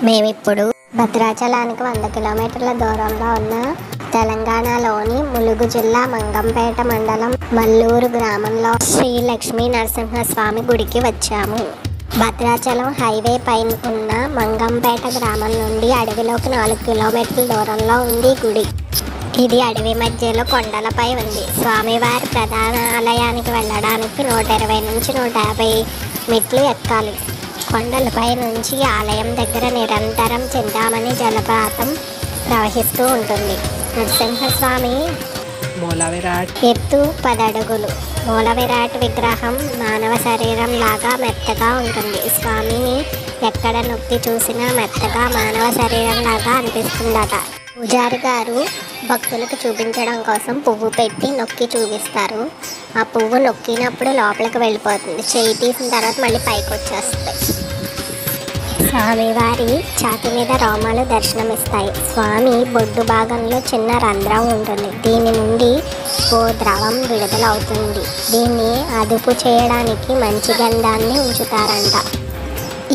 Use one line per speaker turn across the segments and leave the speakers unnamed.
మేమిప్పుడు భద్రాచలానికి 100 కిలోమీటర్ల దూరంలో ఉన్న తెలంగాణలోని ములుగు జిల్లా మంగంపేట మండలం మల్లూరు గ్రామంలో శ్రీ లక్ష్మీ నరసింహస్వామి గుడికి వచ్చాము. భద్రాచలం హైవే పైన ఉన్న మంగంపేట గ్రామం నుండి అడవిలోకి 4 కిలోమీటర్ల దూరంలో ఉంది గుడి. ఇది అడవి మధ్యలో కొండలపై ఉంది. స్వామివారి ప్రధాన ఆలయానికి వెళ్ళడానికి 120 నుంచి 150 మెట్లు ఎక్కాలి. కొండలపై నుంచి ఆలయం దగ్గర నిరంతరం చింతామణి జలపాతం ప్రవహిస్తూ ఉంటుంది. నరసింహస్వామి ఎత్తు 10 అడుగులు. మూల విరాట్ విగ్రహం మానవ శరీరం లాగా మెత్తగా ఉంటుంది. స్వామిని ఎక్కడ నొక్కి చూసినా మెత్తగా మానవ శరీరం లాగా అనిపిస్తుందట. పూజారి గారు భక్తులకు చూపించడం కోసం పువ్వు పెట్టి నొక్కి చూపిస్తారు. ఆ పువ్వు నొక్కినప్పుడు లోపలికి వెళ్ళిపోతుంది. చేయి తీసిన తర్వాత మళ్ళీ పైకి వచ్చేస్తాయి. స్వామివారి ఛాతి మీద రోమాలు దర్శనమిస్తాయి. స్వామి బొడ్డు భాగంలో చిన్న రంధ్రం ఉంటుంది. దీని నుండి ఓ ద్రవం విడుదలవుతుంది. దీన్ని అదుపు చేయడానికి మంచి గంధాన్ని ఉంచుతారంట.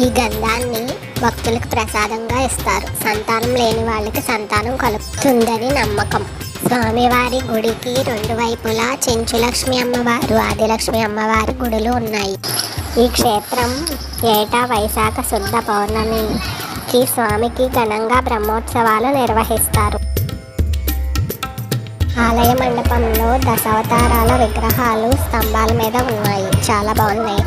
ఈ గంధాన్ని భక్తులకు ప్రసాదంగా ఇస్తారు. సంతానం లేని వాళ్ళకి సంతానం కలుగుతుందని నమ్మకం. స్వామివారి గుడికి 2 వైపులా చెంచులక్ష్మి అమ్మవారు, ఆదిలక్ష్మి అమ్మవారి గుడులు ఉన్నాయి. ఈ క్షేత్రం ఏటా వైశాఖ శుద్ధ పౌర్ణమికి స్వామికి ఘనంగా బ్రహ్మోత్సవాలు నిర్వహిస్తారు. ఆలయ మండపంలో దశావతారాల విగ్రహాలు స్తంభాల మీద ఉన్నాయి. చాలా బాగున్నాయి.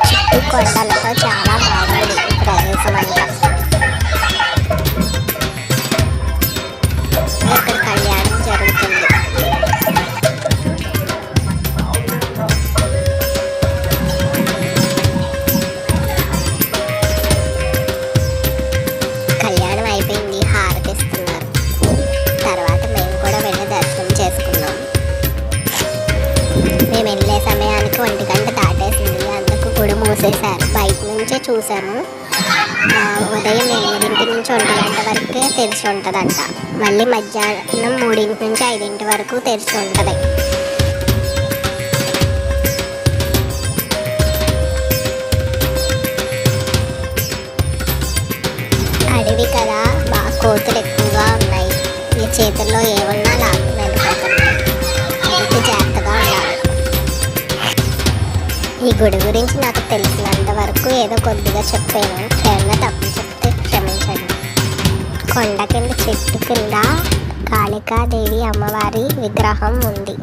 చుట్టూ కొండలతో చాలా బాగుంది ఈ ప్రదేశం అంతా. ఇక్కడ కళ్యాణం జరుగుతుంది. కళ్యాణం అయిపోయింది. హారతిస్తున్నారు. తర్వాత మేము కూడా వెళ్ళి దర్శనం చేసుకున్నాం. మేము వెళ్ళే సమయానికి 1 గంట దాటేసింది. అందుకు గుడి మూసేశారు. బయట నుంచే చూసాము. ఉదయం 8 నుంచి 1 గంట వరకే తెరిచి ఉంటుందంట. మళ్ళీ మధ్యాహ్నం 3 నుంచి 5 వరకు తెరిచి ఉంటుంది. అడవి కదా, బాగా కోతులు ఎక్కువగా ఉన్నాయి. ఈ చేతుల్లో ఏమన్నా లాక్కుని వెళ్ళిపోతున్నాయి. అందుకే జాగ్రత్తగా ఉండాలి. ఈ గుడి గురించి నాకు తెలిసినంత వరకు ఏదో కొద్దిగా చెప్పాను. ఏమన్నా తప్పు చెప్తే క్షమించండి. కొండ కింద చెట్టు కింద కాళికాదేవి అమ్మవారి విగ్రహం ఉంది.